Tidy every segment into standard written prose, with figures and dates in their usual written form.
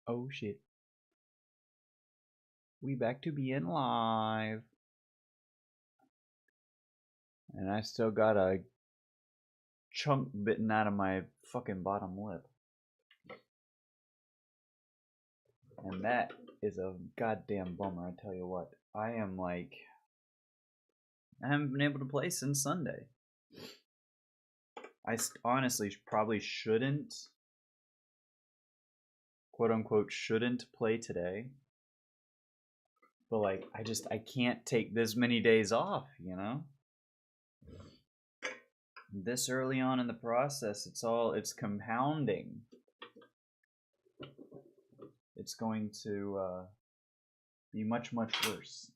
Oh shit. We back to being live. And I still got a chunk bitten out of my fucking bottom lip. And that is a goddamn bummer, I tell you what. I haven't been able to play since Sunday. I honestly probably shouldn't, quote unquote, shouldn't play today. But like, I can't take this many days off, you know? This early on in the process, it's compounding. It's going to be much, much worse.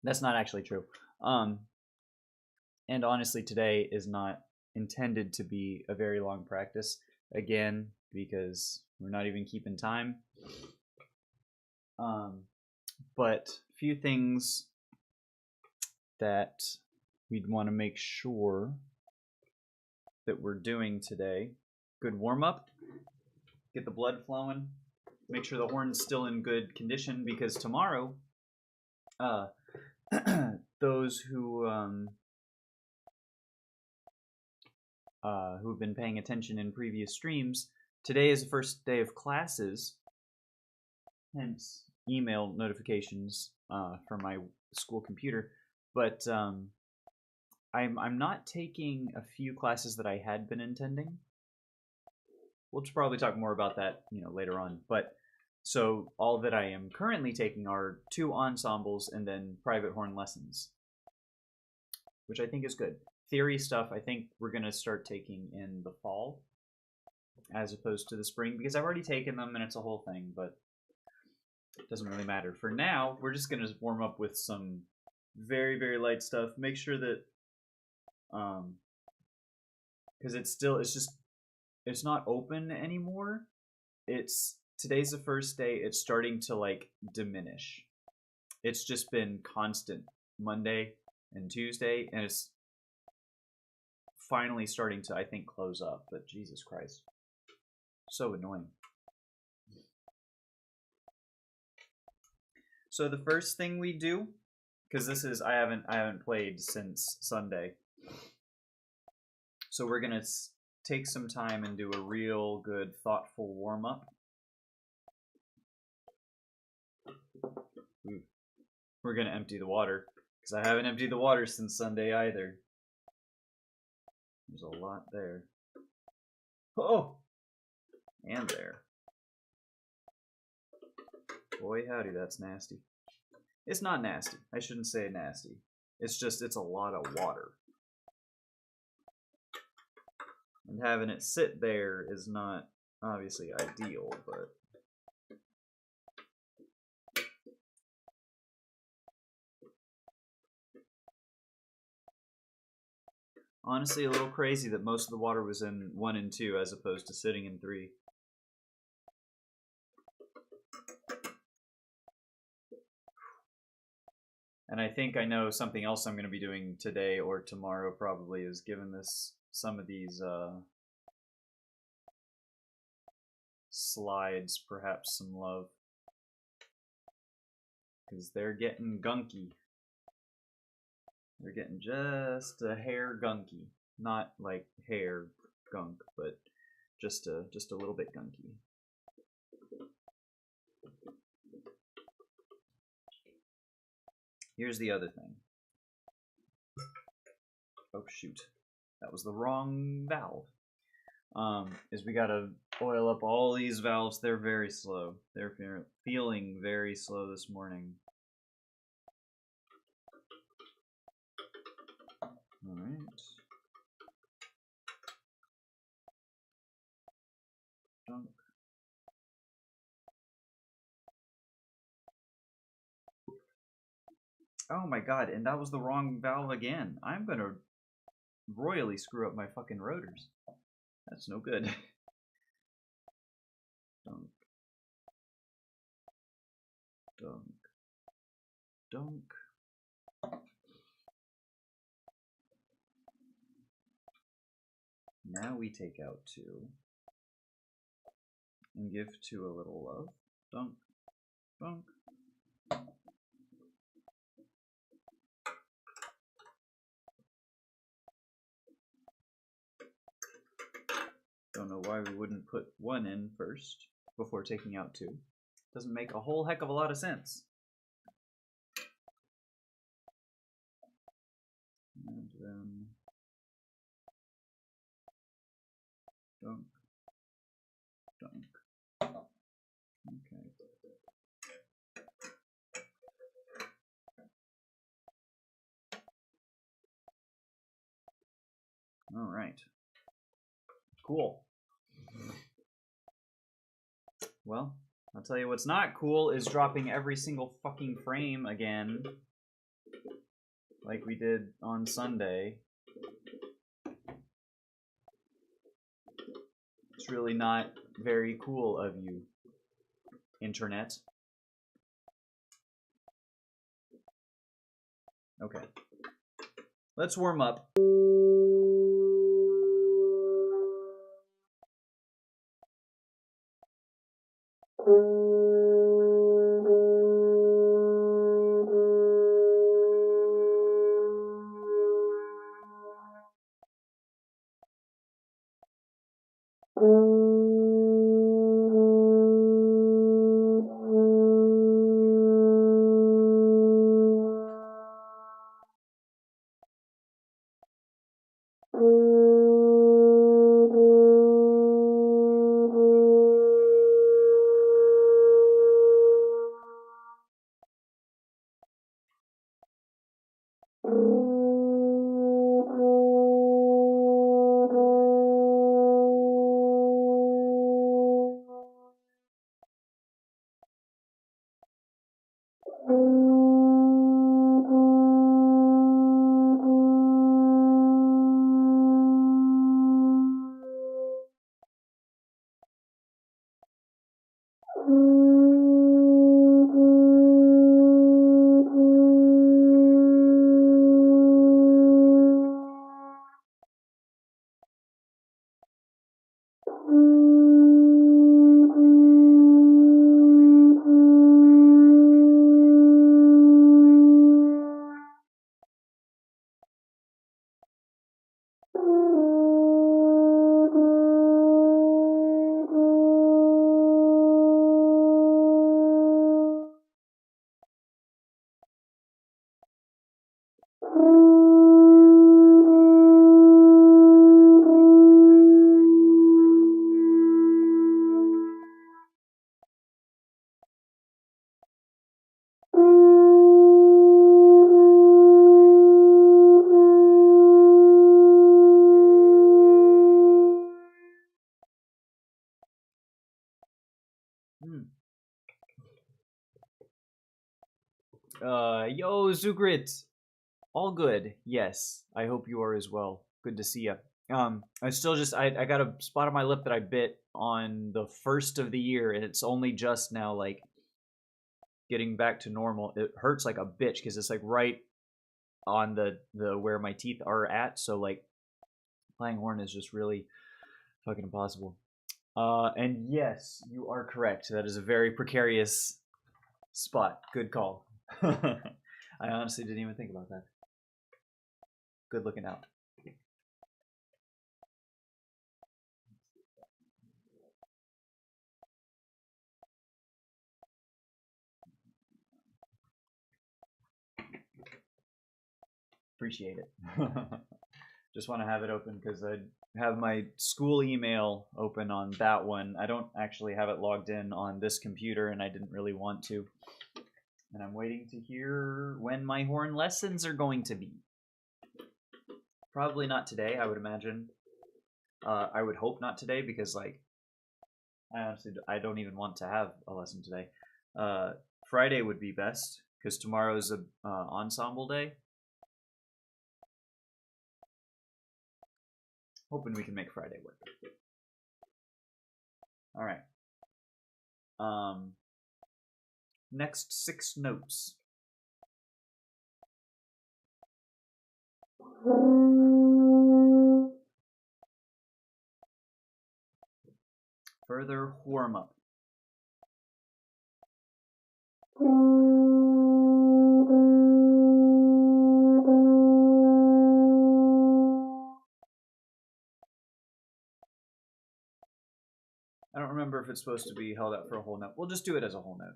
That's not actually true. And honestly, today is not intended to be a very long practice. Again, because we're not even keeping time. But a few things that we'd want to make sure that we're doing today. Good warm-up. Get the blood flowing. Make sure the horn's still in good condition, because tomorrow, those who've been paying attention in previous streams, today is the first day of classes, hence email notifications from my school computer. But I'm not taking a few classes that I had been intending. We'll probably talk more about that, later on. But so all that I am currently taking are 2 ensembles and then private horn lessons, which I think is good. Theory stuff, I think we're going to start taking in the fall as opposed to the spring, because I've already taken them and it's a whole thing, but it doesn't really matter. For now, we're just going to warm up with some very, very light stuff. Make sure that, because it's not open anymore. Today's the first day. It's starting to diminish. It's just been constant Monday and Tuesday, and it's finally starting to, I think, close up. But Jesus Christ, so annoying. So the first thing we do, because I haven't played since Sunday, so we're gonna take some time and do a real good, thoughtful warm-up. We're going to empty the water, because I haven't emptied the water since Sunday either. There's a lot there. Oh! And there. Boy, howdy, that's nasty. It's not nasty. I shouldn't say nasty. It's a lot of water. And having it sit there is not obviously ideal, but honestly a little crazy that most of the water was in 1 and 2 as opposed to sitting in 3. And I think I know something else I'm going to be doing today or tomorrow probably is giving some of these slides perhaps some love, because they're getting gunky. They're getting just a hair gunky. Not like hair gunk, but just a little bit gunky. Here's the other thing. Oh shoot, that was the wrong valve. Is we gotta oil up all these valves. They're very slow. They're feeling very slow this morning. Alright. Dunk. Oh my god, and that was the wrong valve again. I'm gonna royally screw up my fucking rotors. That's no good. Dunk. Dunk. Dunk. Now we take out 2. and give two a little love. Dunk, dunk. Don't know why we wouldn't put one in first before taking out two. Doesn't make a whole heck of a lot of sense. And then dunk, dunk. Okay. All right. Cool. Well, I'll tell you what's not cool is dropping every single fucking frame again, like we did on Sunday. It's really not very cool of you, internet. Okay. Let's warm up. Yo, Zugrit! All good, yes. I hope you are as well. Good to see you. I still just, I got a spot on my lip that I bit on the first of the year, and it's only just now, like, getting back to normal. It hurts like a bitch, because it's, like, right on the where my teeth are at, so, like, playing horn is just really fucking impossible. And yes, you are correct. That is a very precarious spot. Good call. I honestly didn't even think about that. Good looking out. Appreciate it. Just want to have it open because I have my school email open on that one. I don't actually have it logged in on this computer, and I didn't really want to. And I'm waiting to hear when my horn lessons are going to be. Probably not today, I would imagine. I would hope not today because, like, I don't even want to have a lesson today. Friday would be best because tomorrow's a ensemble day. Hoping we can make Friday work. All right. Next 6 notes. Further warm up. I don't remember if it's supposed to be held out for a whole note. We'll just do it as a whole note.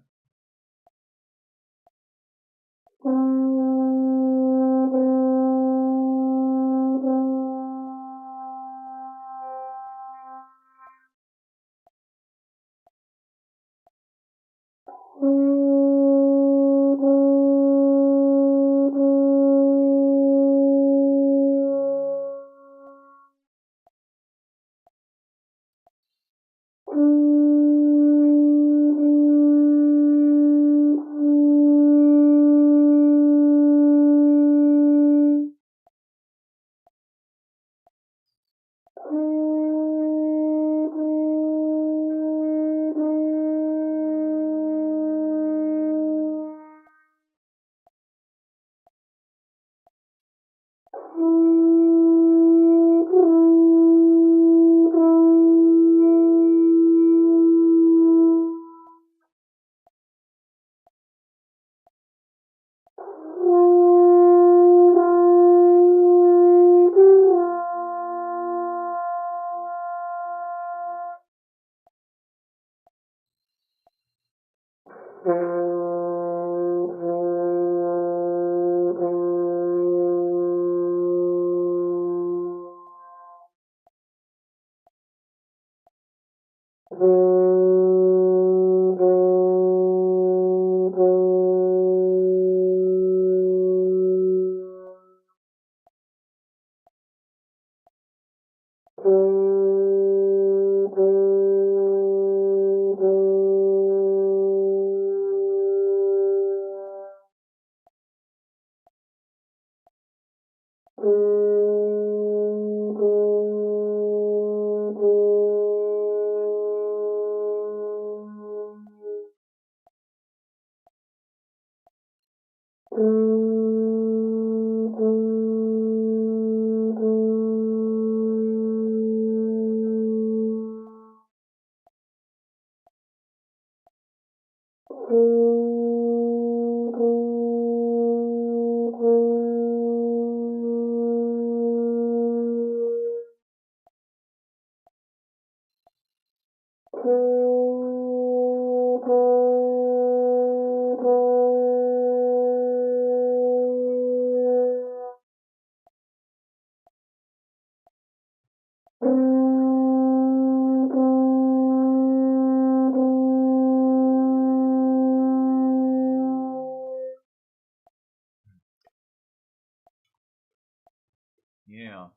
Yeah.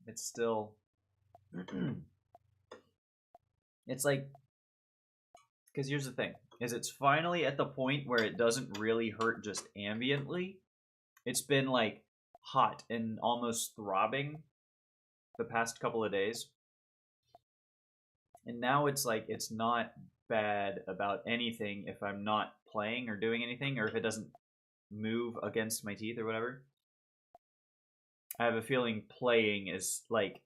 It's still... it's like... Because here's the thing, is it's finally at the point where it doesn't really hurt just ambiently. It's been like hot and almost throbbing the past couple of days. And now it's like it's not bad about anything if I'm not playing or doing anything, or if it doesn't move against my teeth or whatever. I have a feeling playing is like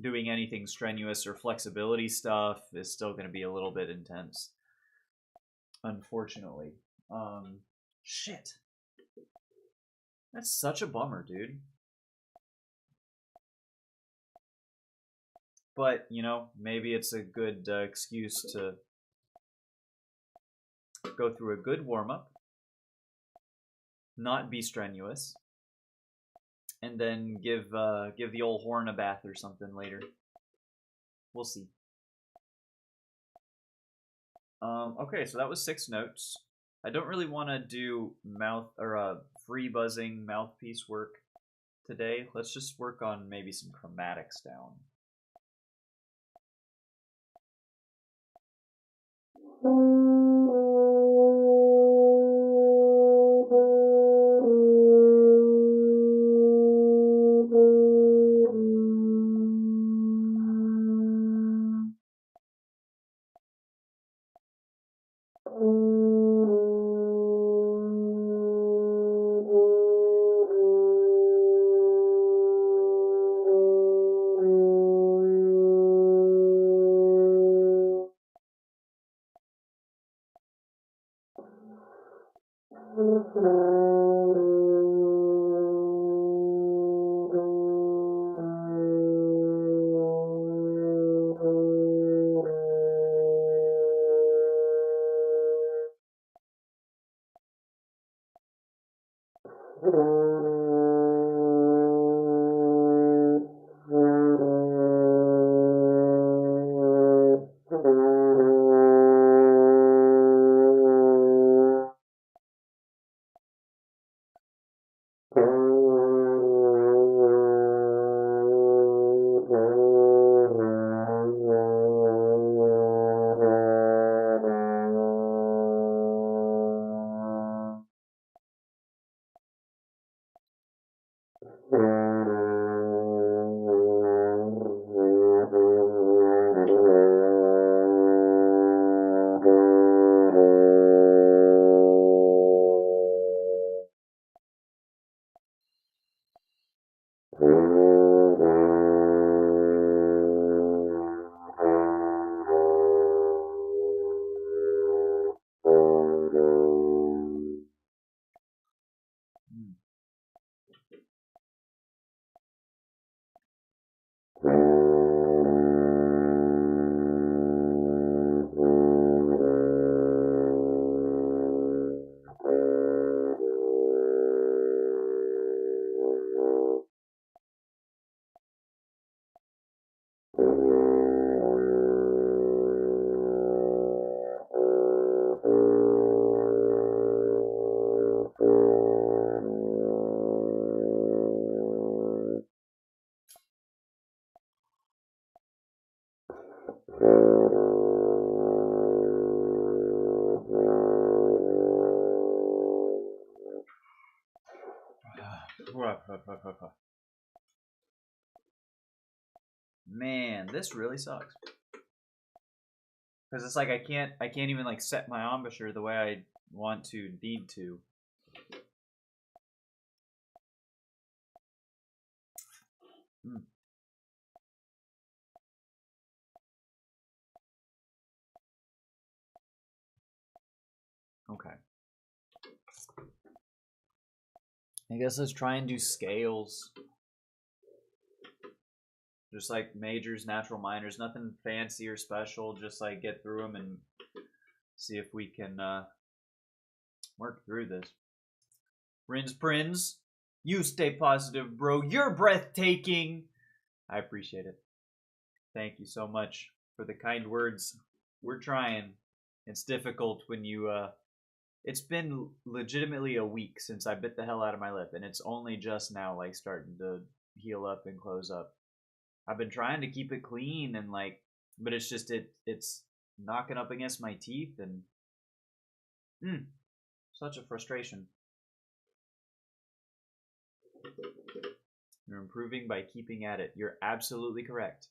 doing anything strenuous or flexibility stuff is still going to be a little bit intense. Unfortunately. Shit. That's such a bummer, dude. But, you know, maybe it's a good excuse to go through a good warm-up, not be strenuous, and then give the old horn a bath or something later. We'll see. Okay, so that was 6 notes. I don't really want to do mouth or free buzzing mouthpiece work today. Let's just work on maybe some chromatics down. Man, this really sucks. Because it's like I can't even like set my embouchure the way I want to, need to. Okay. I guess let's try and do scales. Just like majors, natural minors, nothing fancy or special. Just like get through them and see if we can work through this. Rins Prinz, you stay positive, bro. You're breathtaking. I appreciate it. Thank you so much for the kind words. We're trying. It's difficult when you it's been legitimately a week since I bit the hell out of my lip, and it's only just now like starting to heal up and close up. I've been trying to keep it clean and like, but it's just it's knocking up against my teeth and such a frustration. You're improving by keeping at it. You're absolutely correct.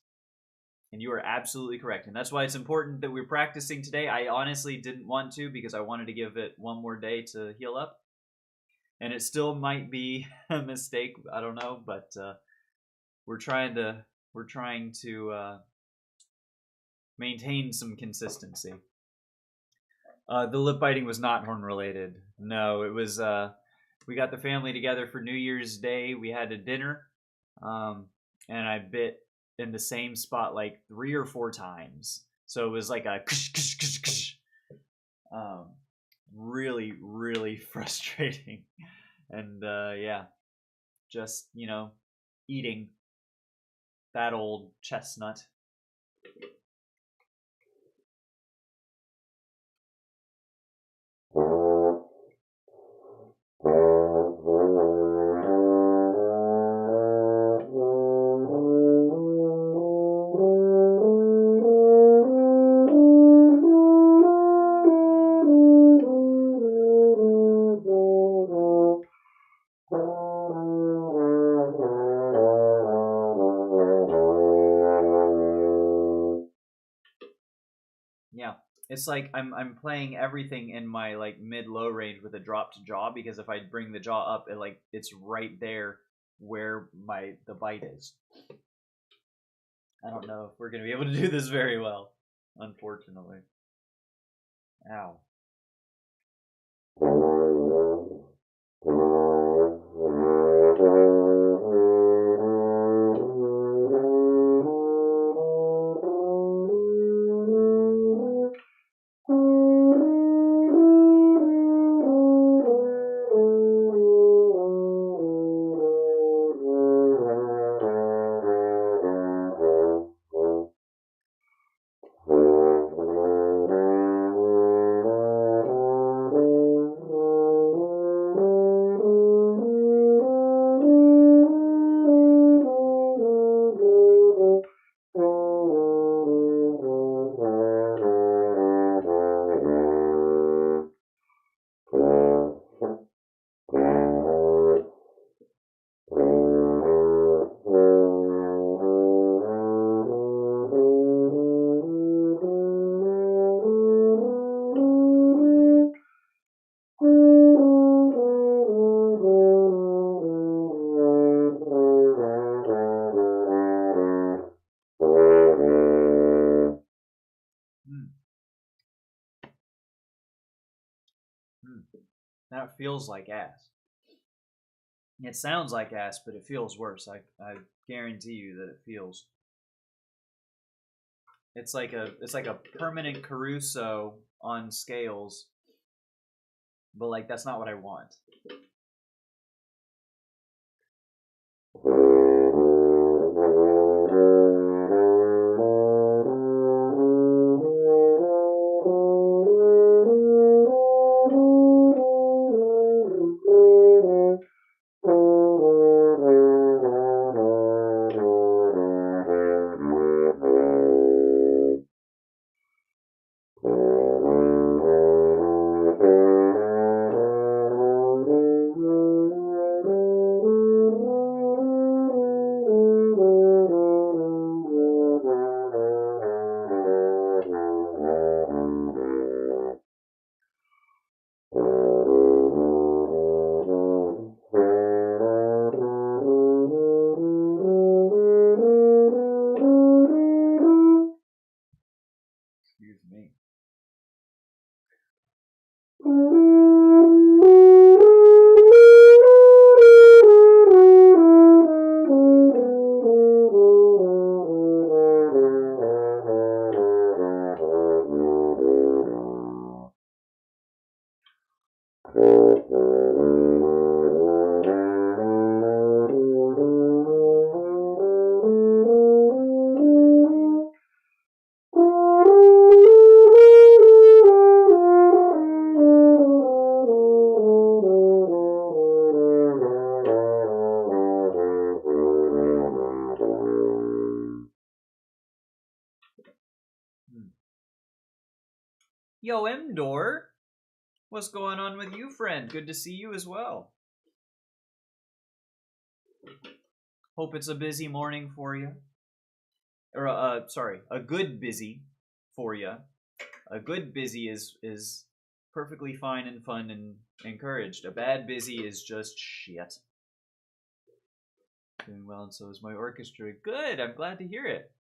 And you are absolutely correct. And that's why it's important that we're practicing today. I honestly didn't want to because I wanted to give it one more day to heal up. And it still might be a mistake. I don't know, but we're trying to maintain some consistency. The lip biting was not horn related. No, it was we got the family together for New Year's Day. We had a dinner, and I bit in the same spot like 3 or 4 times. So it was like a really, really frustrating. And yeah, just, you know, eating that old chestnut. Yeah, it's like I'm playing everything in my like mid-low range with a drop to jaw, because if I bring the jaw up, it's right there where the bite is. I don't know if we're gonna be able to do this very well, unfortunately. Ow. That feels like ass. It sounds like ass, but it feels worse. I guarantee you that it feels. It's like a permanent Caruso on scales, but like that's not what I want. Excuse me. Yo, Mdor, what's going on with you, friend? Good to see you as well. Hope it's a busy morning for you. Or, sorry, a good busy for you. A good busy is perfectly fine and fun and encouraged. A bad busy is just shit. Doing well, and so is my orchestra. Good, I'm glad to hear it.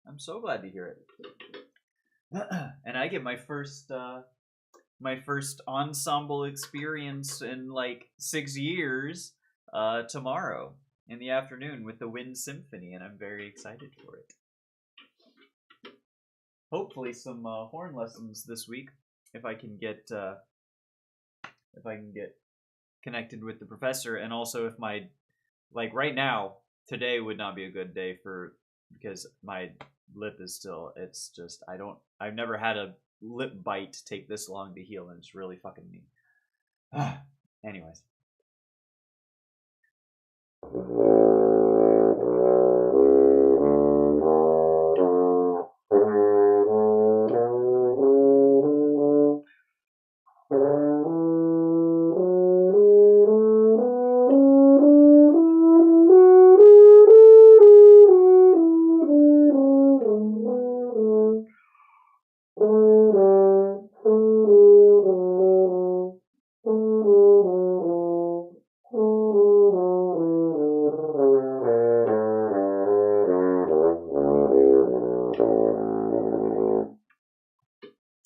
I'm so glad to hear it. And I get my first ensemble experience in like 6 years tomorrow in the afternoon with the Wind Symphony, and I'm very excited for it. Hopefully some horn lessons this week if I can get connected with the professor, and also if my right now today would not be a good day because my lip is still, it's just I've never had a lip bite take this long to heal, and it's really fucking me. Anyways.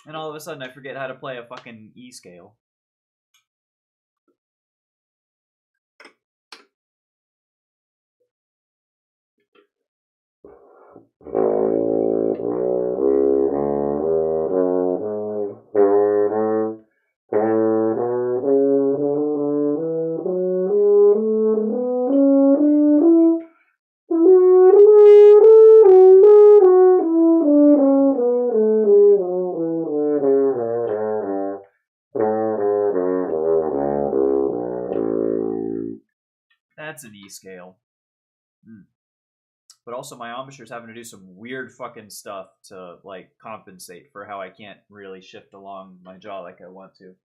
And all of a sudden I forget how to play a fucking E scale. That's an E scale. But also my embouchure's having to do some weird fucking stuff to like compensate for how I can't really shift along my jaw like I want to.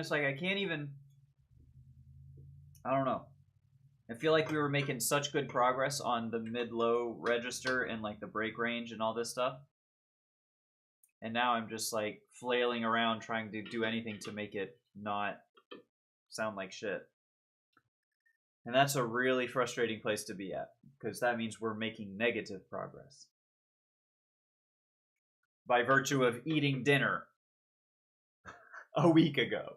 just like, I can't even, I don't know. I feel like we were making such good progress on the mid-low register and like the break range and all this stuff. And now I'm just like flailing around trying to do anything to make it not sound like shit. And that's a really frustrating place to be at, because that means we're making negative progress. By virtue of eating dinner a week ago.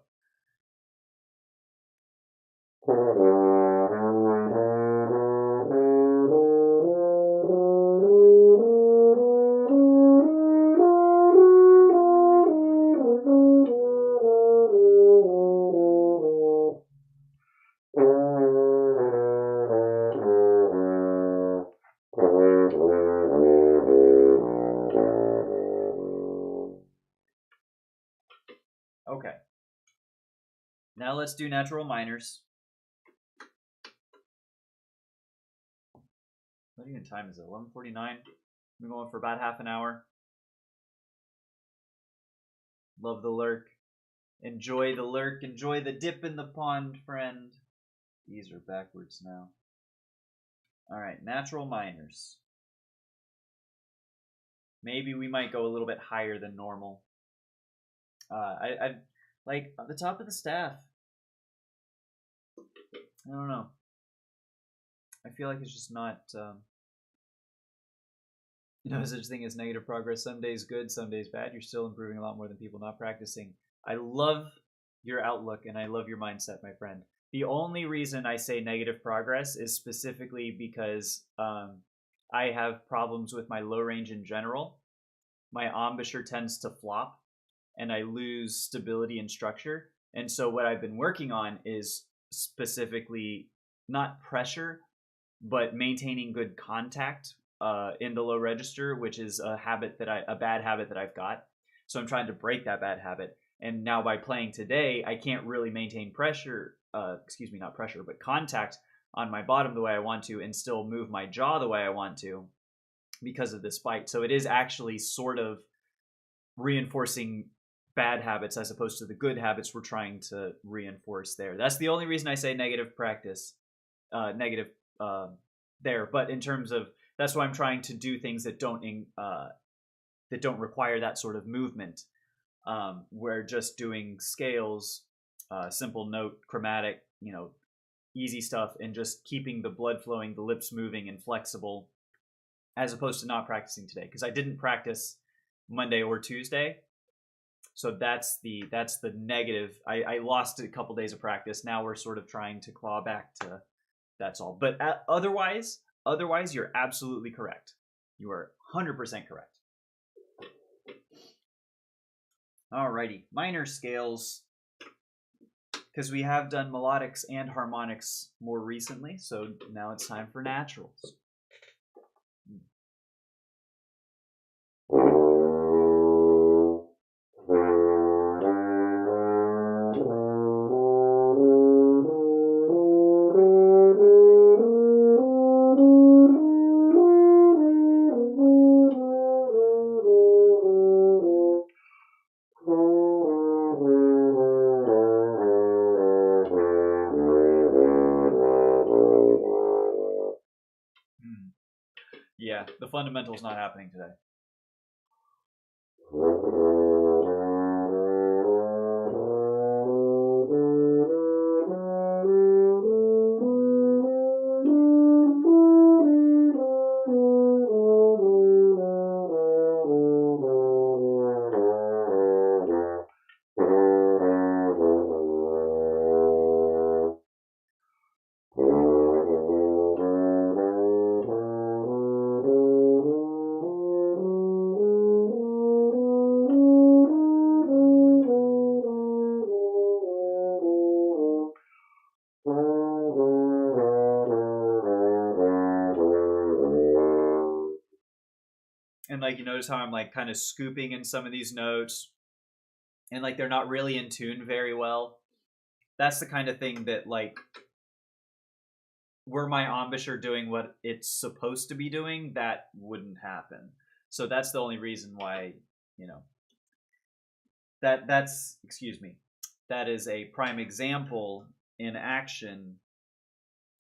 Okay. Now let's do natural minors. What even time is it? 11:49. We're going for about half an hour. Love the lurk. Enjoy the lurk. Enjoy the dip in the pond, friend. These are backwards now. Alright, natural minors. Maybe we might go a little bit higher than normal. I like at the top of the staff. I don't know. I feel like it's just not, no such thing as negative progress. Some days good, some days bad. You're still improving a lot more than people not practicing. I love your outlook and I love your mindset, my friend. The only reason I say negative progress is specifically because I have problems with my low range in general. My embouchure tends to flop and I lose stability and structure. And so what I've been working on is specifically not pressure, but maintaining good contact in the low register, which is a bad habit that I've got. So I'm trying to break that bad habit. And now by playing today, I can't really maintain pressure, not pressure, but contact on my bottom the way I want to and still move my jaw the way I want to because of this fight. So it is actually sort of reinforcing bad habits as opposed to the good habits we're trying to reinforce there. That's the only reason I say negative practice, there. But in terms of, that's why I'm trying to do things that don't require that sort of movement. Where just doing scales, simple note, chromatic, easy stuff, and just keeping the blood flowing, the lips moving and flexible, as opposed to not practicing today, because I didn't practice Monday or Tuesday. So that's the negative. I lost a couple days of practice. Now we're sort of trying to claw back to, that's all. But otherwise, you're absolutely correct. You are 100% correct. Alrighty, minor scales, because we have done melodics and harmonics more recently, so now it's time for naturals. Yeah, the fundamental's not happening today. And like, you notice how I'm like kind of scooping in some of these notes and like they're not really in tune very well. That's the kind of thing that, like, were my embouchure doing what it's supposed to be doing, that wouldn't happen. So that's the only reason why, that's, excuse me, that is a prime example in action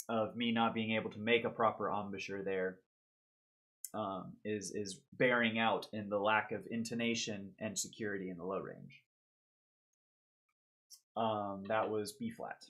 of me not being able to make a proper embouchure there. Is bearing out in the lack of intonation and security in the low range. That was B flat.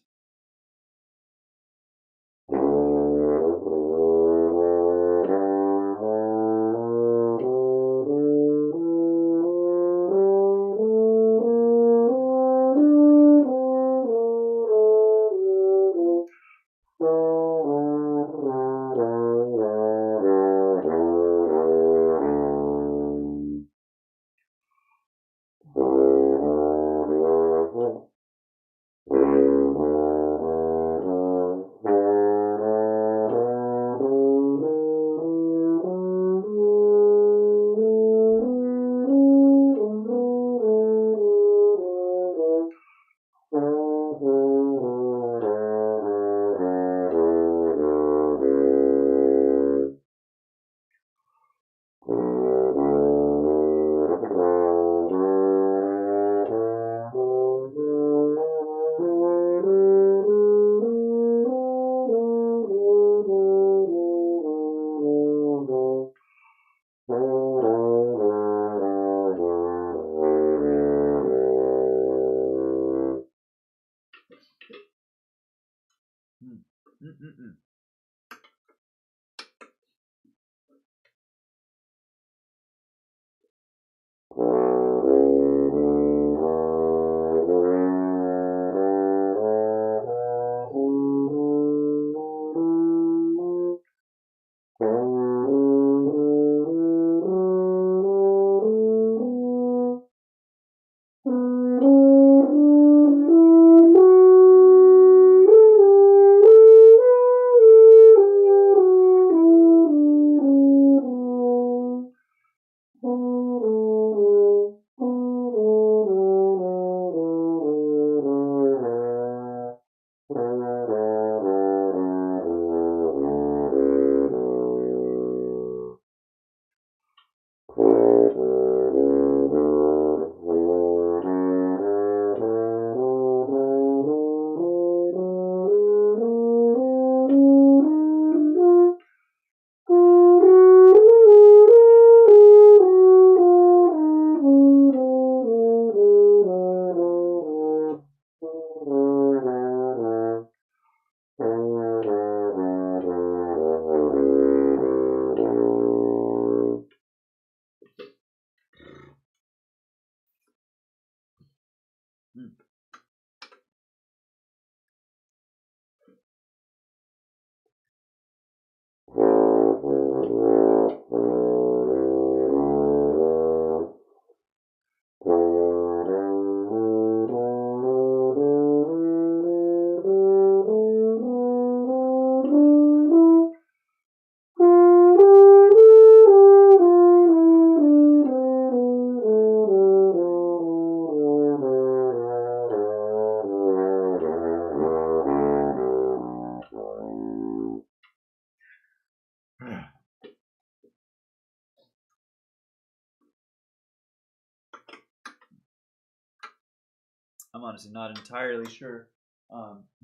I'm honestly not entirely sure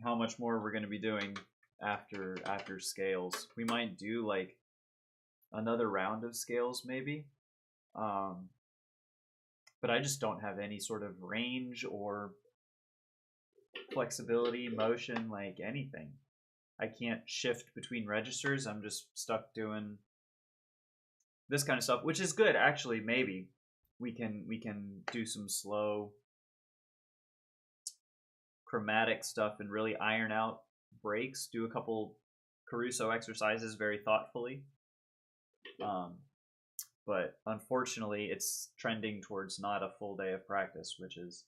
how much more we're going to be doing after scales. We might do like another round of scales maybe, but I just don't have any sort of range or flexibility, motion, like anything. I can't shift between registers. I'm just stuck doing this kind of stuff, which is good actually. Maybe we can do some slow chromatic stuff and really iron out breaks, do a couple Caruso exercises very thoughtfully. But unfortunately, it's trending towards not a full day of practice, which is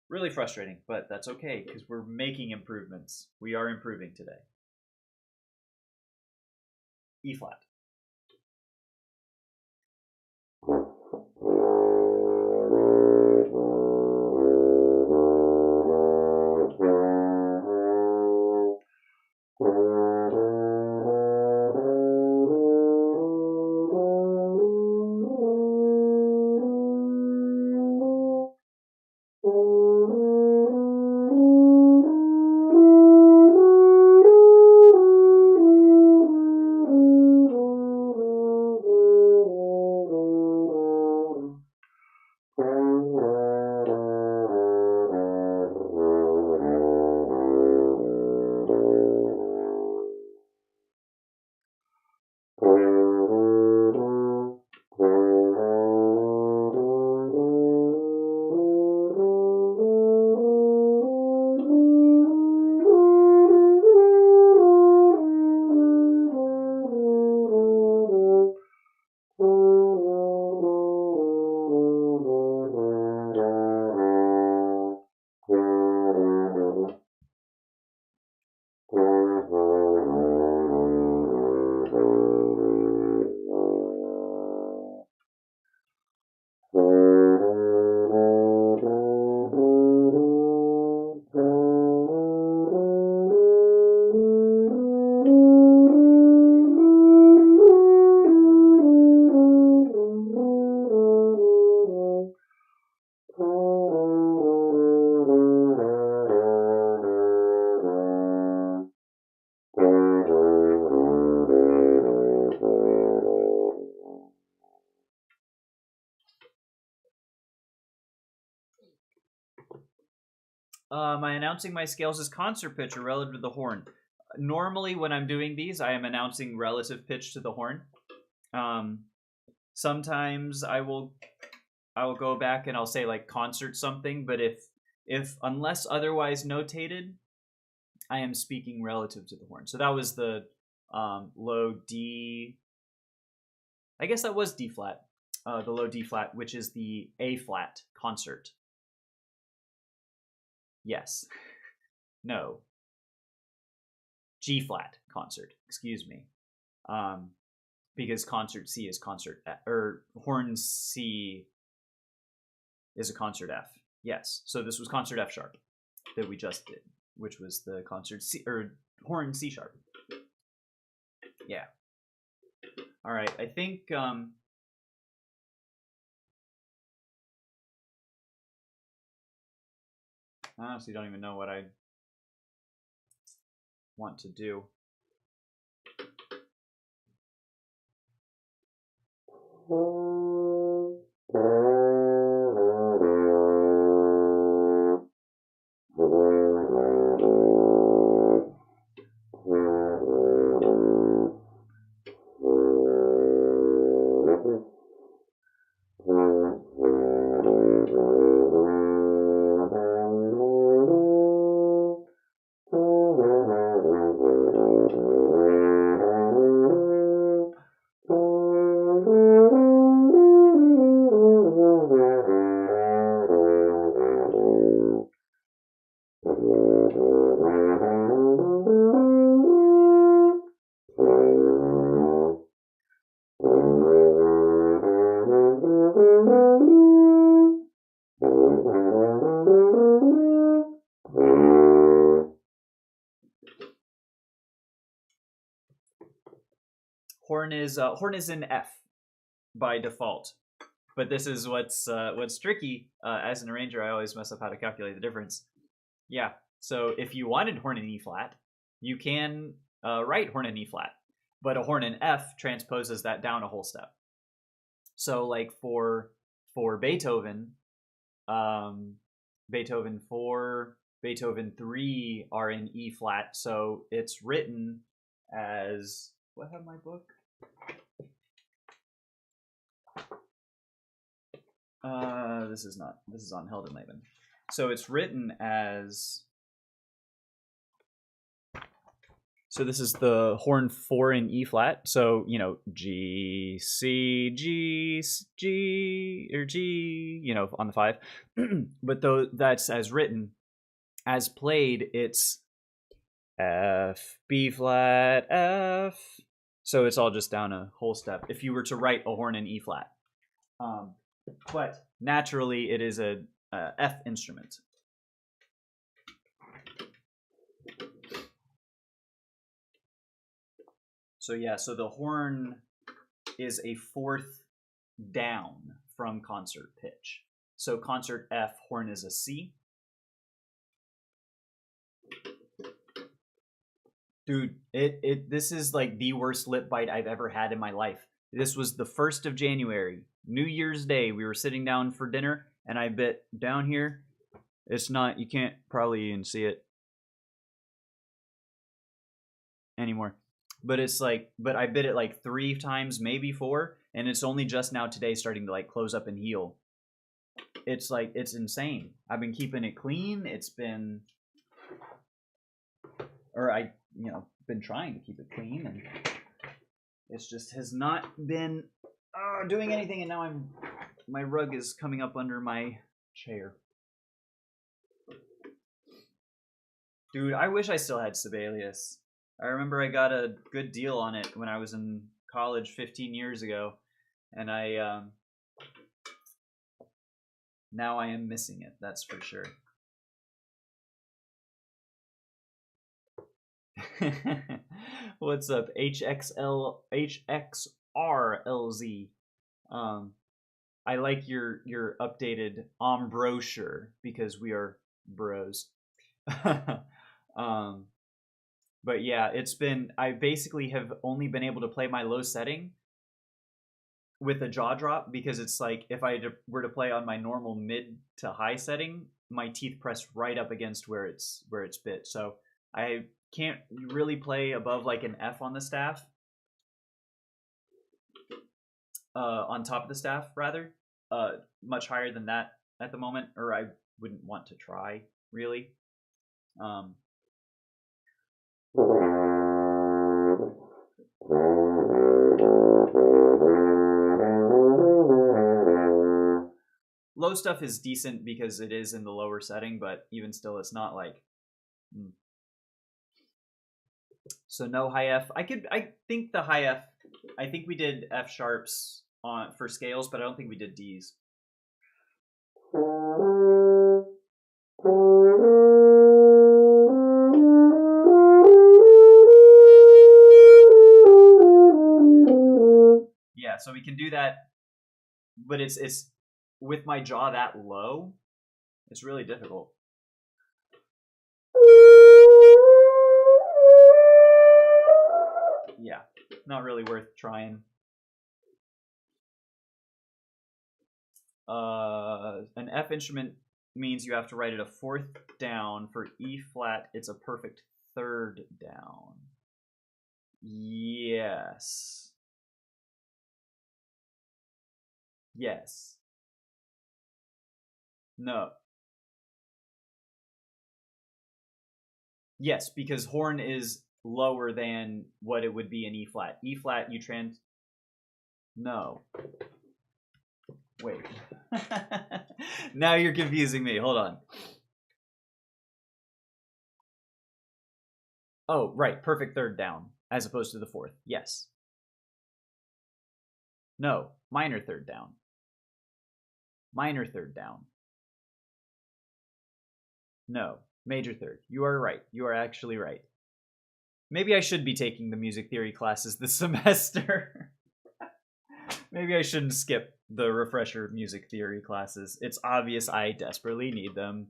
really frustrating, but that's okay because we're making improvements. We are improving today. E flat. My announcing my scales as concert pitch or relative to the horn. Normally, when I'm doing these, I am announcing relative pitch to the horn. Sometimes I will go back and I'll say like concert something, but if unless otherwise notated, I am speaking relative to the horn. So that was the low D. I guess that was D flat, the low D flat, which is the A flat concert. Yes. No. G flat concert. Excuse me. Because concert C is concert F, or horn C is a concert F. Yes. So this was concert F sharp that we just did, which was the concert C or horn C sharp. Yeah. All right. I think I honestly don't even know what I want to do. Horn is in F by default, but this is what's tricky. As an arranger, I always mess up how to calculate the difference. Yeah, so if you wanted horn in E flat, you can write horn in E flat, but a horn in F transposes that down a whole step. So like for Beethoven, Beethoven 4, Beethoven 3 are in E flat, so it's written as, what have my book? This is on Heldenleben. So it's written as, so this is the horn 4 in E flat. So, you know, G, C, G, G, or G, you know, on the 5. But though that's as written, as played, it's F, B flat, F. So it's all just down a whole step if you were to write a horn in E flat. But naturally, it is a F instrument. So yeah, so the horn is a 4th down from concert pitch. So concert F, horn is a C. Dude, this is like the worst lip bite I've ever had in my life. This was the 1st of January, New Year's Day. We were sitting down for dinner, and I bit down here. It's not, you can't probably even see it anymore. But it's like, but I bit it like 3 times, maybe 4, and it's only just now today starting to like close up and heal. It's like, it's insane. I've been keeping it clean. It's been, or I, you know, been trying to keep it clean, and it's just has not been doing anything, and now my rug is coming up under my chair. Dude, I wish I still had Sibelius. I remember I got a good deal on it when I was in college 15 years ago, and now I am missing it, that's for sure. What's up, HXRLZ? I like your updated brochure because we are bros. But yeah, I basically have only been able to play my low setting with a jaw drop, because it's like if I were to play on my normal mid to high setting, my teeth pressed right up against where it's bit. So I can't really play above like an F on the staff. On top of the staff, rather. Much higher than that at the moment, or I wouldn't want to try, really. Low stuff is decent because it is in the lower setting, but even still, it's not like. So no high F. I think the high F. I think we did F sharps for scales, but I don't think we did Ds. Yeah, so we can do that, but it's with my jaw that low, it's really difficult. Yeah, not really worth trying. An F instrument means you have to write it a fourth down. For E flat, it's a perfect third down. Yes. Yes. No. Yes, because horn is lower than what it would be in E flat. E flat, you trans. No. Wait. Now you're confusing me. Hold on. Oh, right. Perfect third down as opposed to the fourth. Yes. No. Minor third down. Minor third down. No. Major third. You are right. You are actually right. Maybe I should be taking the music theory classes this semester. Maybe I shouldn't skip the refresher music theory classes. It's obvious I desperately need them.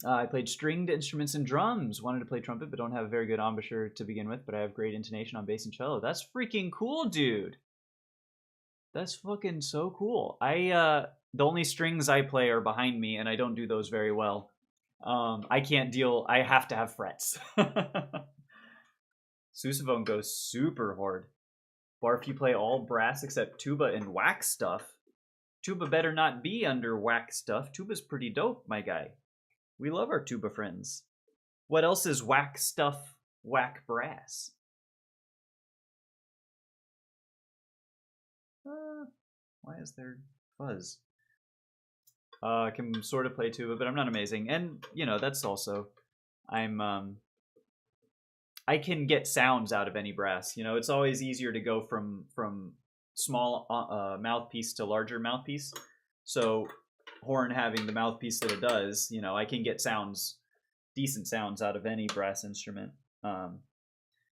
I played stringed instruments and drums. Wanted to play trumpet, but don't have a very good embouchure to begin with, but I have great intonation on bass and cello. That's freaking cool, dude. That's fucking so cool. The only strings I play are behind me, and I don't do those very well. I can't deal. I have to have frets. Sousaphone goes super hard. Barf, you play all brass except tuba and whack stuff. Tuba better not be under whack stuff. Tuba's pretty dope, my guy. We love our tuba friends. What else is whack stuff, whack brass? Why is there fuzz? I can sort of play tuba, but I'm not amazing. And, you know, that's also... I can get sounds out of any brass. You know, it's always easier to go from small mouthpiece to larger mouthpiece. So horn having the mouthpiece that it does, you know, I can get sounds, decent sounds out of any brass instrument.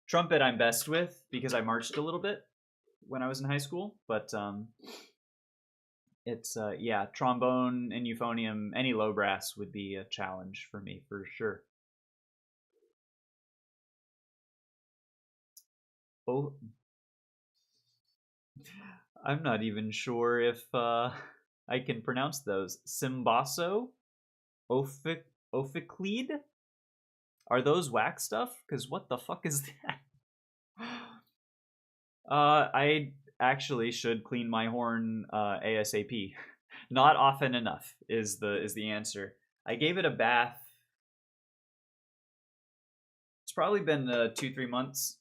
Trumpet I'm best with because I marched a little bit when I was in high school, but it's yeah, trombone and euphonium, any low brass would be a challenge for me for sure. Oh, I'm not even sure if I can pronounce those. Simbasso, Ophicleid. Are those whack stuff? Because what the fuck is that? I actually should clean my horn ASAP. Not often enough is the answer. I gave it a bath. It's probably been 2-3 months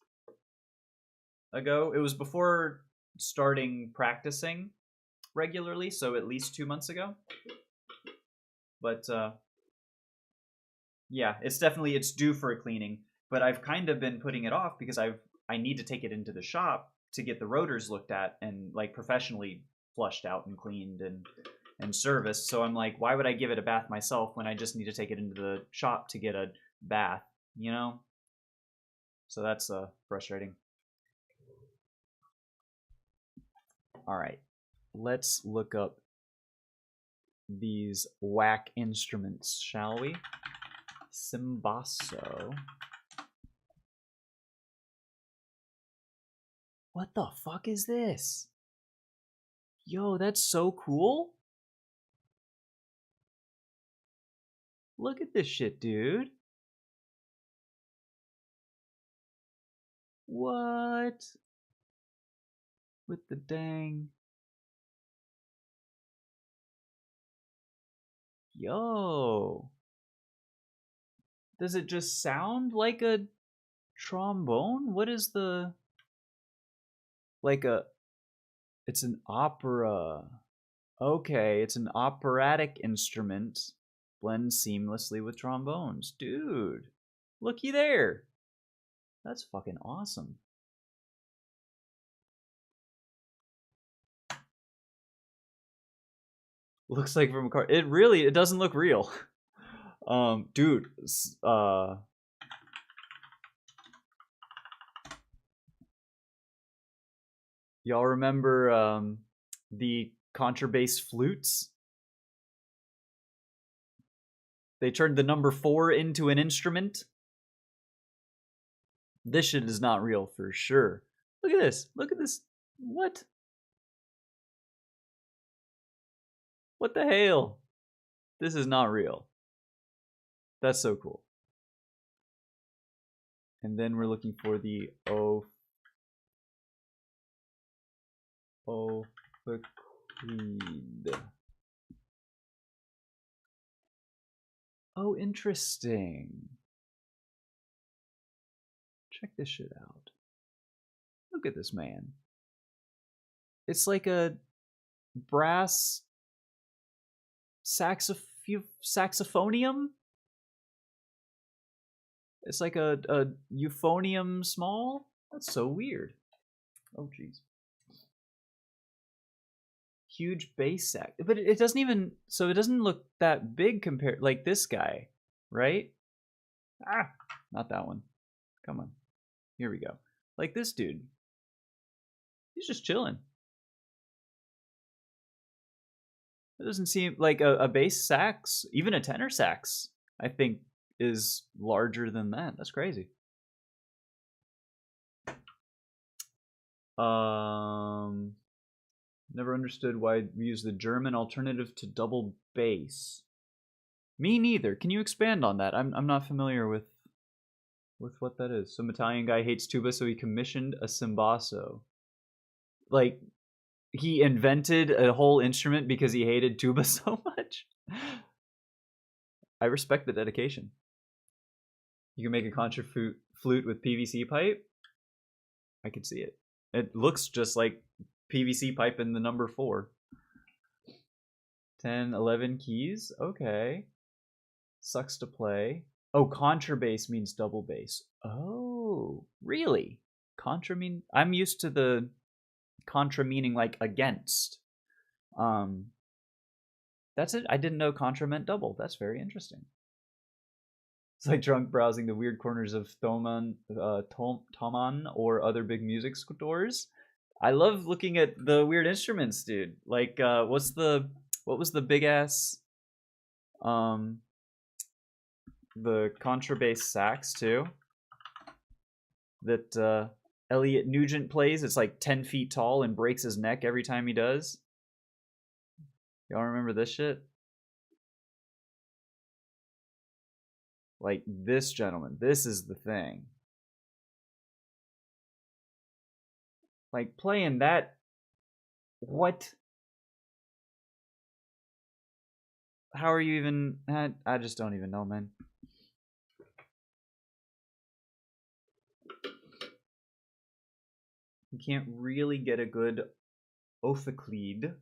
ago. It was before starting practicing regularly, so at least 2 months ago. But yeah, it's due for a cleaning. But I've kind of been putting it off because I need to take it into the shop to get the rotors looked at and like professionally flushed out and cleaned and serviced. So I'm like, why would I give it a bath myself when I just need to take it into the shop to get a bath, you know? So that's frustrating. All right, let's look up these whack instruments, shall we? Simbasso. What the fuck is this? Yo, that's so cool. Look at this shit, dude. What? With the dang. Yo. Does it just sound like a trombone? What is the... Like a... It's an opera. Okay, it's an operatic instrument. Blends seamlessly with trombones. Dude, looky there. That's fucking awesome. Looks like from a car. It doesn't look real. Dude, y'all remember the contrabass flutes? They turned the number 4 into an instrument. This shit is not real for sure. Look at this. Look at this. What? What the hell? This is not real. That's so cool. And then we're looking for the ophicleide. Oh, interesting. Check this shit out. Look at this man. It's like a brass saxophonium. It's like a euphonium small. That's so weird. Oh, jeez. Huge bass sax, but it doesn't even. So it doesn't look that big compared, like this guy, right? Ah, not that one. Come on. Here we go. Like this dude. He's just chilling. It doesn't seem like a bass sax, even a tenor sax, I think, is larger than that. That's crazy. Never understood why we use the German alternative to double bass. Me neither. Can you expand on that? I'm not familiar with what that is. Some Italian guy hates tuba, so he commissioned a cimbasso. Like, he invented a whole instrument because he hated tuba so much. I respect the dedication. You can make a contra flute with PVC pipe. I could see it. It looks just like PVC pipe in the number 4. 10, 11 keys. Okay. Sucks to play. Oh, contrabass means double bass. Oh, really? Contra mean? I'm used to the contra meaning like against. That's it. I didn't know contra meant double. That's very interesting. It's like drunk browsing the weird corners of Thomann or other big music stores. I love looking at the weird instruments, dude. Like, what was the big ass, the contrabass sax too, that Elliot Nugent plays. It's like 10 feet tall and breaks his neck every time he does. Y'all remember this shit? Like this gentleman. This is the thing. Like playing that. What? How are you even? I just don't even know, man. You can't really get a good ophicleide.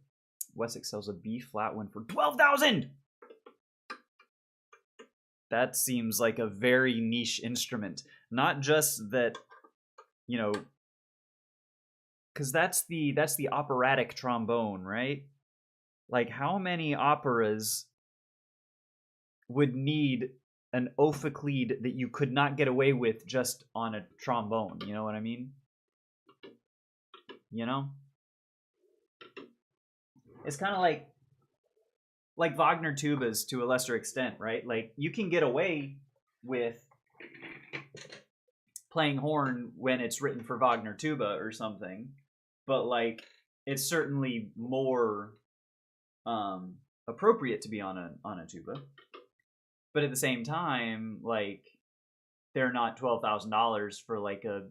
Wessex sells a B flat one for 12,000. That seems like a very niche instrument. Not just that, you know, because that's the operatic trombone, right? Like, how many operas would need an ophicleide that you could not get away with just on a trombone? You know what I mean? You know? It's kind of like Wagner tubas to a lesser extent, right? Like, you can get away with playing horn when it's written for Wagner tuba or something, but like it's certainly more appropriate to be on a tuba. But at the same time, like, they're not $12,000 for like a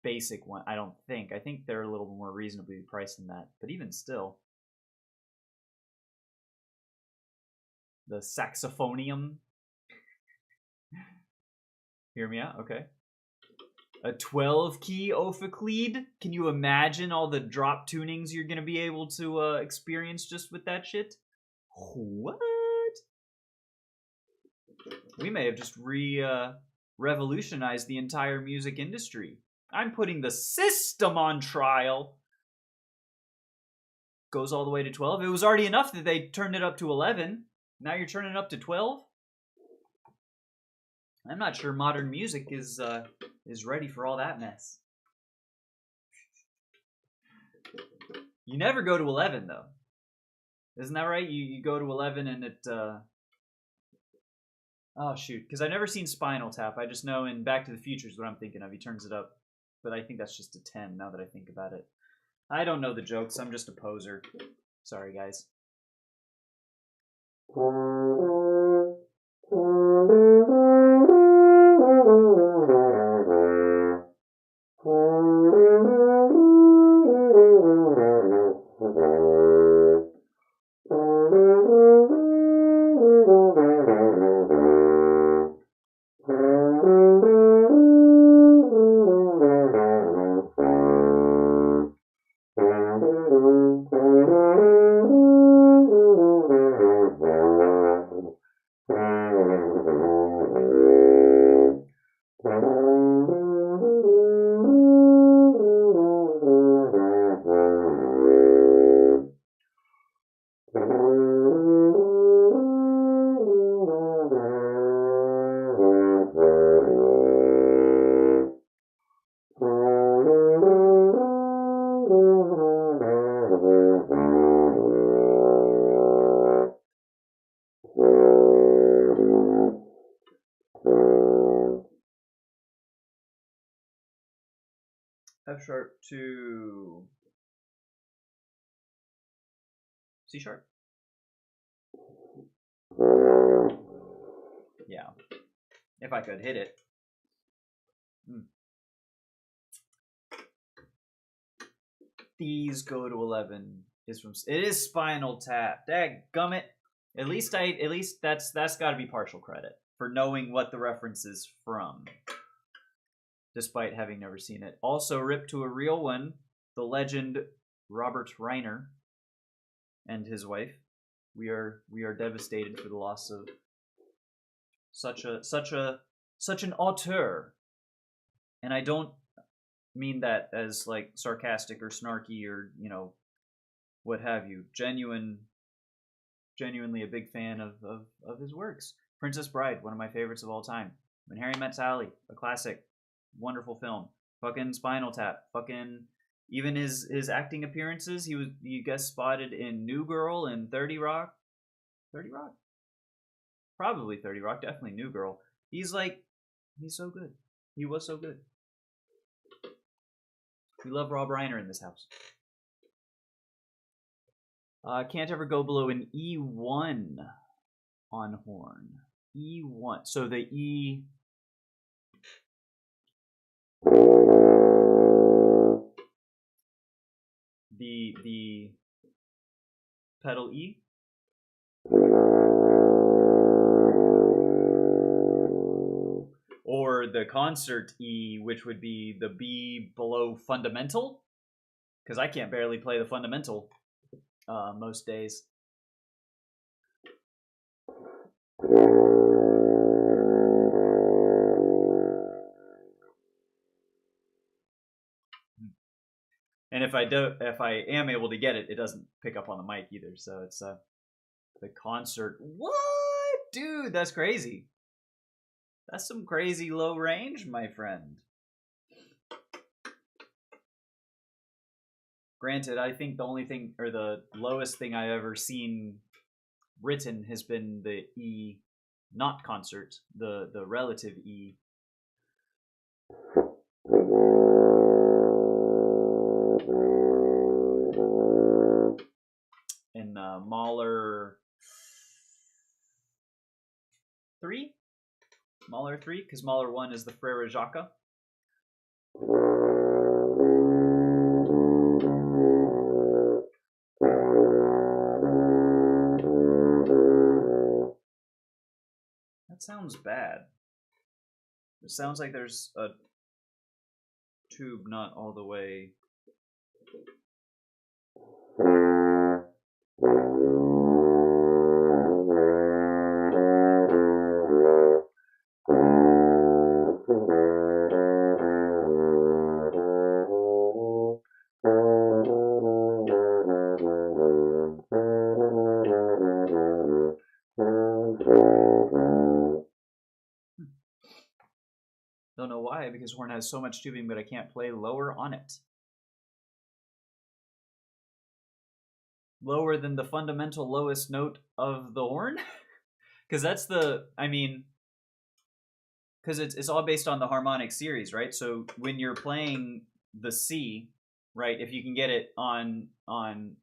basic one. I don't think. I think they're a little more reasonably priced than that. But even still, the saxophonium. Hear me out? Okay. A 12-key ophicleid? Can you imagine all the drop tunings you're going to be able to experience just with that shit? What? We may have just revolutionized the entire music industry. I'm putting the system on trial. Goes all the way to 12. It was already enough that they turned it up to 11. Now you're turning it up to 12? I'm not sure modern music is ready for all that mess. You never go to 11 though. Isn't that right? You go to 11 and it oh shoot, because I've never seen Spinal Tap. I just know in Back to the Future is what I'm thinking of. He turns it up, but I think that's just a 10 now that I think about it. I don't know the jokes. I'm just a poser. Sorry, guys. F sharp to C sharp. Yeah, if I could hit it. These go to 11 is from it is Spinal Tap. Dadgummit. At least that's got to be partial credit for knowing what the reference is from, despite having never seen it. Also, rip to a real one, the legend Robert Reiner and his wife. We are devastated for the loss of such an auteur. And I don't mean that as like sarcastic or snarky or, you know, what have you. Genuinely a big fan of his works. Princess Bride, one of my favorites of all time. When Harry Met Sally, a classic, wonderful film. Fucking Spinal Tap, fucking even his acting appearances. He guest spotted in New Girl and 30 Rock. 30 Rock? Probably 30 Rock, definitely New Girl. He's so good. He was so good. We love Rob Reiner in this house. Can't ever go below an E1 on horn. E1. So the E. The pedal E. Or the concert E, which would be the B below fundamental. Because I can't barely play the fundamental most days. And if I am able to get it, it doesn't pick up on the mic either. So it's the concert. What, dude? That's crazy. That's some crazy low range, my friend. Granted, I think the only thing, or the lowest thing I've ever seen written has been the E, not concert, the relative E. In Mahler 3? 3, because Mahler 1 is the Frere Jacques. That sounds bad. It sounds like there's a tube not all the way. Don't know why, because horn has so much tubing, but I can't play lower on it. Lower than the fundamental lowest note of the horn? Because that's the, I mean, because it's all based on the harmonic series, right? So when you're playing the C, right, if you can get it on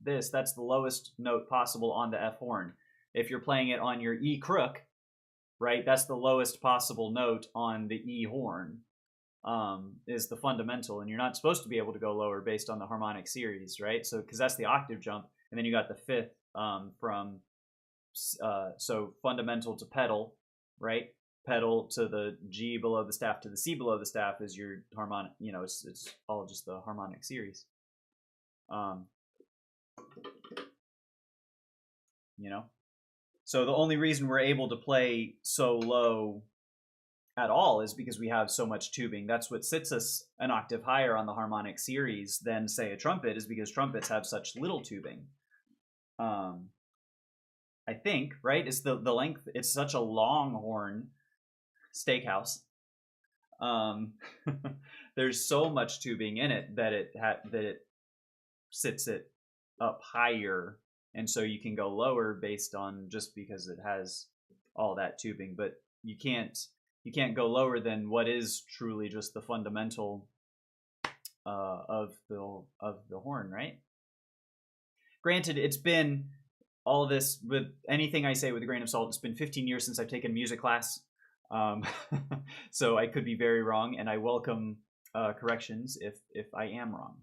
this, that's the lowest note possible on the F horn. If you're playing it on your E crook, right, that's the lowest possible note on the E horn, is the fundamental, and you're not supposed to be able to go lower based on the harmonic series, right? So because that's the octave jump, and then you got the fifth from so fundamental to pedal, right? Pedal to the G below the staff to the C below the staff is your harmonic. You know, it's all just the harmonic series. You know, so the only reason we're able to play so low at all is because we have so much tubing. That's what sits us an octave higher on the harmonic series than, say, a trumpet, is because trumpets have such little tubing. I think, right? It's the length. It's such a long horn steakhouse. There's so much tubing in it that it sits it up higher, and so you can go lower based on just because it has all that tubing, but you can't go lower than what is truly just the fundamental of the horn, right? Granted, it's been all this, with anything I say with a grain of salt, it's been 15 years since I've taken music class, so I could be very wrong, and I welcome corrections if I am wrong.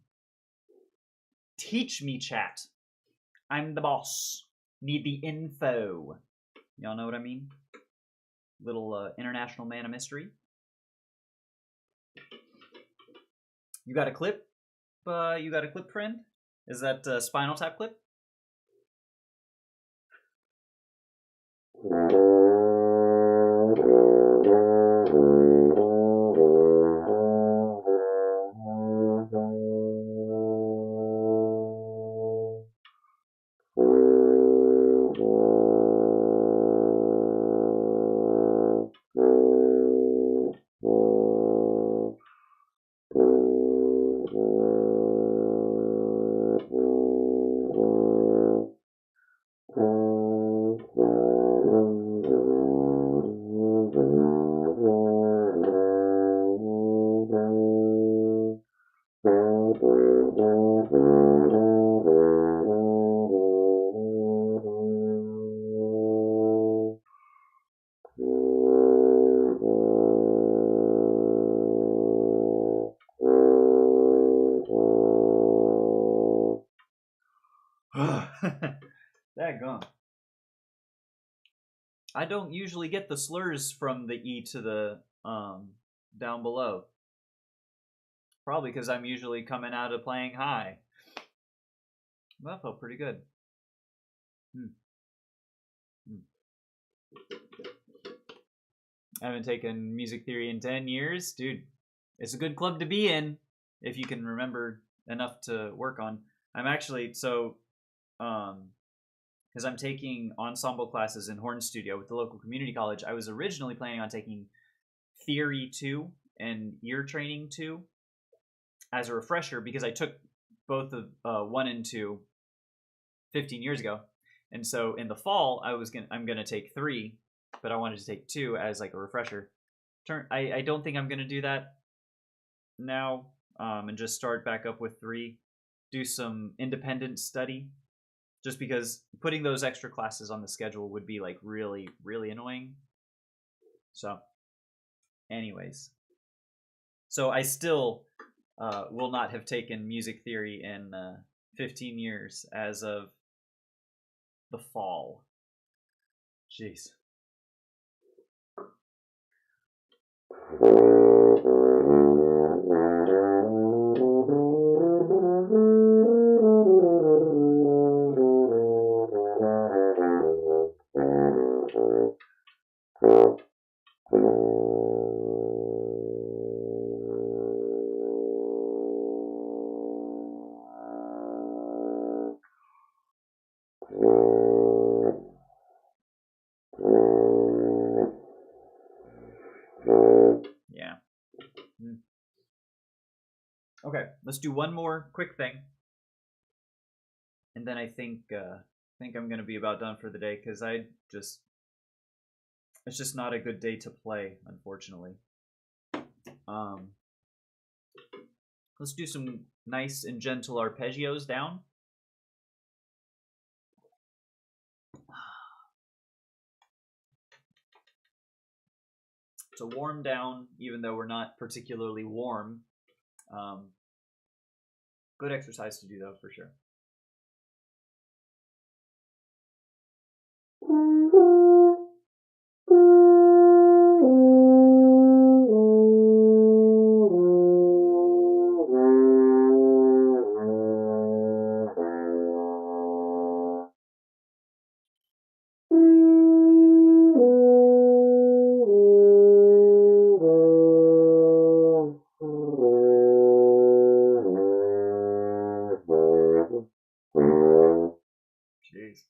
Teach me, chat. I'm the boss. Need the info. Y'all know what I mean? Little international man of mystery. You got a clip? You got a clip, friend? Is that Spinal Tap clip? Daggone. I don't usually get the slurs from the E to the down below. Probably because I'm usually coming out of playing high. That felt pretty good. I haven't taken music theory in 10 years. Dude, it's a good club to be in if you can remember enough to work on. I'm actually, so, because I'm taking ensemble classes in Horn Studio with the local community college, I was originally planning on taking Theory 2 and Ear Training 2 as a refresher, because I took both of 1 and 2 15 years ago. And so in the fall, I'm gonna take 3, but I wanted to take 2 as like a refresher. I don't think I'm gonna do that now, and just start back up with 3. Do some independent study, just because putting those extra classes on the schedule would be like really, really annoying. So Anyways, so I still will not have taken music theory in 15 years as of the fall. Jeez. Yeah. Okay, let's do one more quick thing, and then I think I'm gonna be about done for the day because it's just not a good day to play, unfortunately. Um, let's do some nice and gentle arpeggios down. To warm down, even though we're not particularly warm. Good exercise to do, though, for sure. Jeez.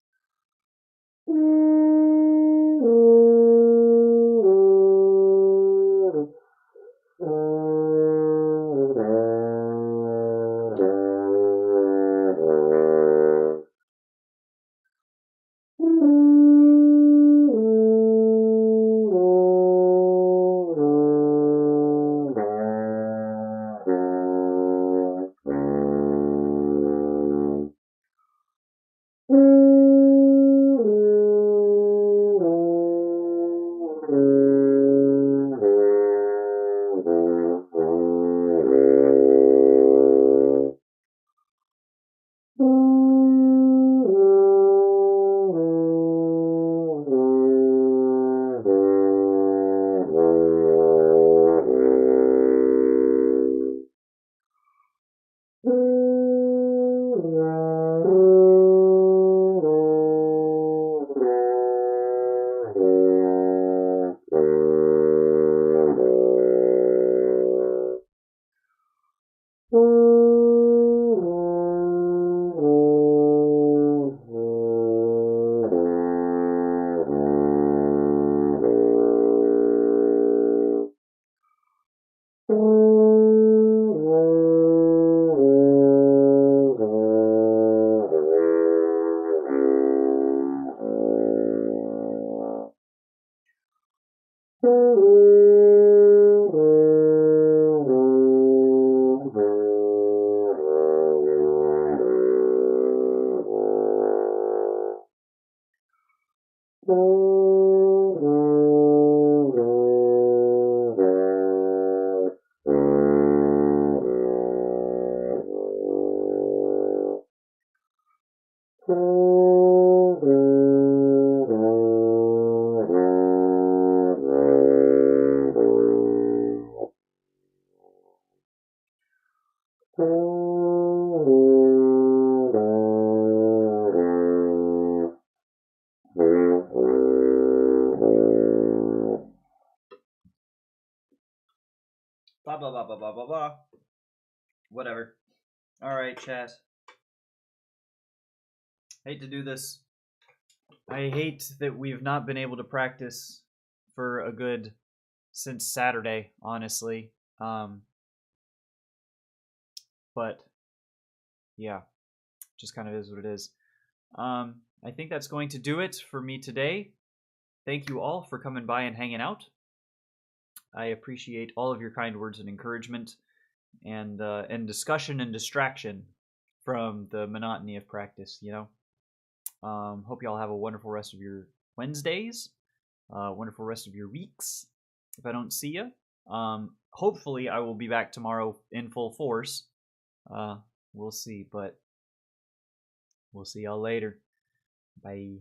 Blah, blah, blah, blah, blah, blah, blah. Whatever. Alright, chat. Hate to do this. I hate that we've not been able to practice for a good since Saturday, honestly. But yeah, just kind of is what it is. I think that's going to do it for me today. Thank you all for coming by and hanging out. I appreciate all of your kind words and encouragement and discussion and distraction from the monotony of practice, you know. Hope you all have a wonderful rest of your Wednesdays, wonderful rest of your weeks. If I don't see you, Hopefully, I will be back tomorrow in full force. We'll see, but we'll see y'all later. Bye.